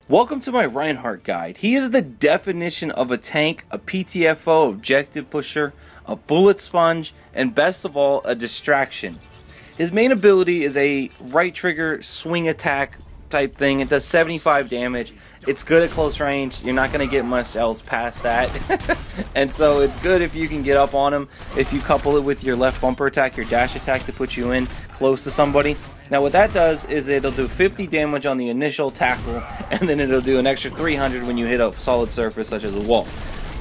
Welcome to my Reinhardt guide. He is the definition of a tank, a Ptfo, objective pusher, a bullet sponge, and best of all, a distraction. His main ability is a right trigger swing attack type thing. It does 75 damage. It's good at close range. You're not going to get much else past that. And so it's good if you can get up on him. If you couple it with your left bumper attack, your dash attack to put you in close to somebody. Now what that does is it'll do 50 damage on the initial tackle, and then it'll do an extra 300 when you hit a solid surface such as a wall.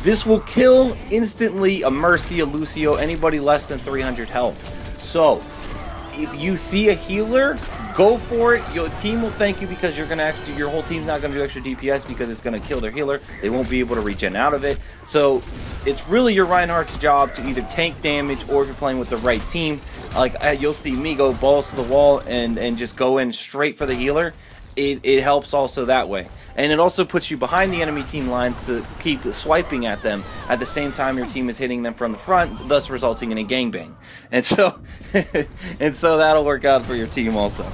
This will kill instantly a Mercy, a Lucio, anybody less than 300 health. So if you see a healer, go for it. Your team will thank you because you're gonna your whole team's not gonna do extra DPS because it's gonna kill their healer. They won't be able to regen out of it. So it's really your Reinhardt's job to either tank damage, or if you're playing with the right team, like you'll see me go balls to the wall and just go in straight for the healer. It helps also that way. And it also puts you behind the enemy team lines to keep swiping at them at the same time your team is hitting them from the front, thus resulting in a gangbang. And so and so that'll work out for your team also.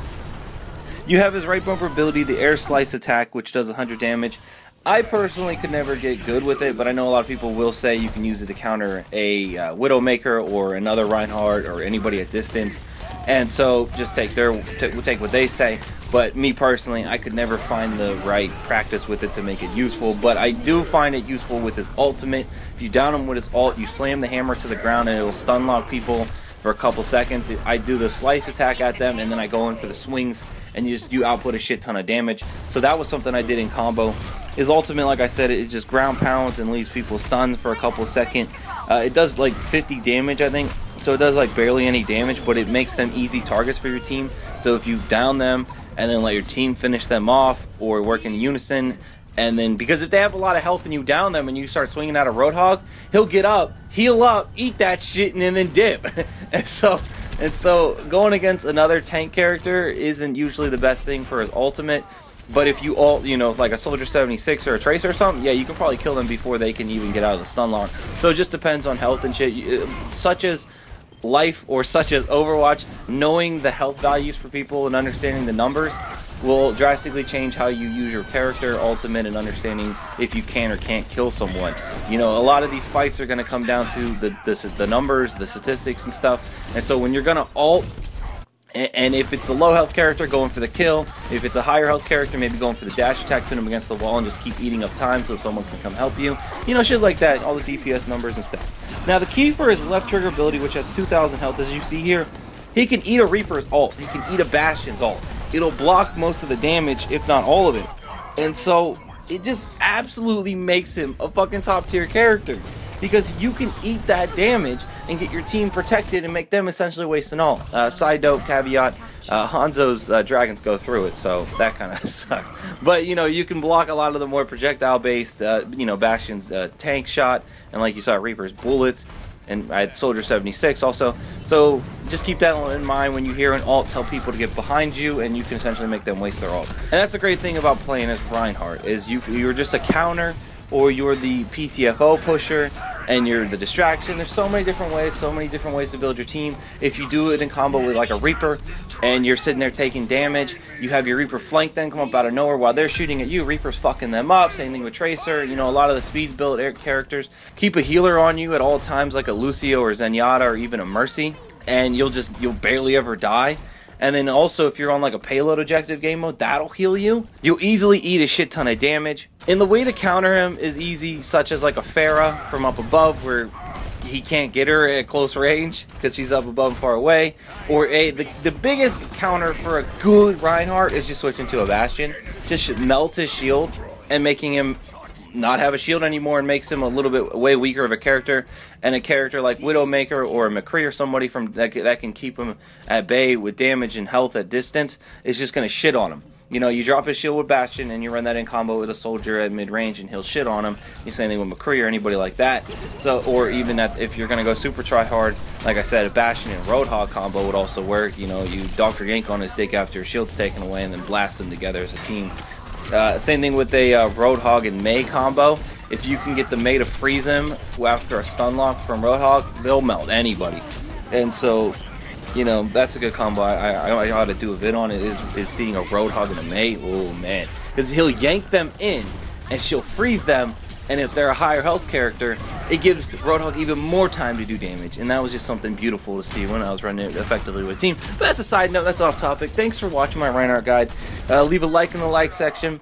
You have his right bumper ability, the air slice attack, which does 100 damage. I personally could never get good with it, but I know a lot of people will say you can use it to counter a Widowmaker or another Reinhardt or anybody at distance. And so just take what they say. But me personally, I could never find the right practice with it to make it useful. But I do find it useful with his ultimate. If you down him with his ult, you slam the hammer to the ground and it'll stun lock people for a couple seconds. I do the slice attack at them, and then I go in for the swings, and you output a shit ton of damage. So that was something I did in combo. His ultimate, like I said, it just ground pounds and leaves people stunned for a couple seconds. It does like 50 damage, I think. So it does like barely any damage, but it makes them easy targets for your team. So if you down them and then let your team finish them off, or work in unison, and then because if they have a lot of health and you down them and you start swinging out a Roadhog, he'll get up, heal up, eat that shit, and then dip. and so going against another tank character isn't usually the best thing for his ultimate. But if you ult, like a Soldier 76 or a Tracer or something, yeah, you can probably kill them before they can even get out of the stun lock. So it just depends on health and shit. Such as life or such as Overwatch, knowing the health values for people and understanding the numbers will drastically change how you use your character ultimate, and understanding if you can or can't kill someone. A lot of these fights are going to come down to the numbers, the statistics and stuff. And so when you're going to ult, and if it's a low health character, going for the kill. If it's a higher health character, maybe going for the dash attack, pin him against the wall and just keep eating up time so someone can come help you. Shit like that, all the DPS numbers and stuff. Now the key for his left trigger ability, which has 2,000 health, as you see here, he can eat a Reaper's ult. He can eat a Bastion's ult. It'll block most of the damage, if not all of it. And so it just absolutely makes him a fucking top tier character, because you can eat that damage and get your team protected and make them essentially waste an ult. Side note, caveat, Hanzo's dragons go through it, so that kind of sucks. But, you can block a lot of the more projectile-based, Bastion's tank shot, and like you saw, Reaper's bullets, and I had Soldier 76 also. So just keep that in mind when you hear an ult. Tell people to get behind you, and you can essentially make them waste their ult. And that's the great thing about playing as Reinhardt, is you're just a counter, or you're the Ptfo pusher, and you're the distraction. There's so many different ways to build your team. If you do it in combo with like a Reaper, and you're sitting there taking damage, you have your Reaper flank then come up out of nowhere while they're shooting at you. Reaper's fucking them up. Same thing with Tracer. A lot of the speed build characters keep a healer on you at all times, like a Lucio or Zenyatta or even a Mercy, and you'll barely ever die. And then also, if you're on like a payload objective game mode, that'll heal you. You'll easily eat a shit ton of damage. And the way to counter him is easy, such as like a Pharah from up above, where he can't get her at close range because she's up above and far away. Or the biggest counter for a good Reinhardt is just switching to a Bastion. Just melt his shield and making him not have a shield anymore, and makes him a little bit way weaker of a character. And a character like Widowmaker or McCree or somebody from that can keep him at bay with damage and health at distance is just going to shit on him. You drop his shield with Bastion and you run that in combo with a Soldier at mid-range and he'll shit on him. You say anything with McCree or anybody like that. So, or even if you're going to go super try hard, like I said, a Bastion and Roadhog combo would also work. You Dr. Yank on his dick after your shield's taken away and then blast them together as a team. Same thing with a Roadhog and Mei combo. If you can get the Mei to freeze him after a stun lock from Roadhog, they'll melt anybody. And so you know, that's a good combo. I ought to do a vid on it, is seeing a Roadhog and a Mei. Oh man, because he'll yank them in and she'll freeze them, and if they're a higher health character, it gives Roadhog even more time to do damage, and that was just something beautiful to see when I was running it effectively with a team. But that's a side note, that's off topic. Thanks for watching my Reinhardt guide. Leave a like in the like section,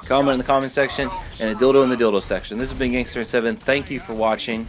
comment in the comment section, and a dildo in the dildo section. This has been Gangster7. Thank you for watching.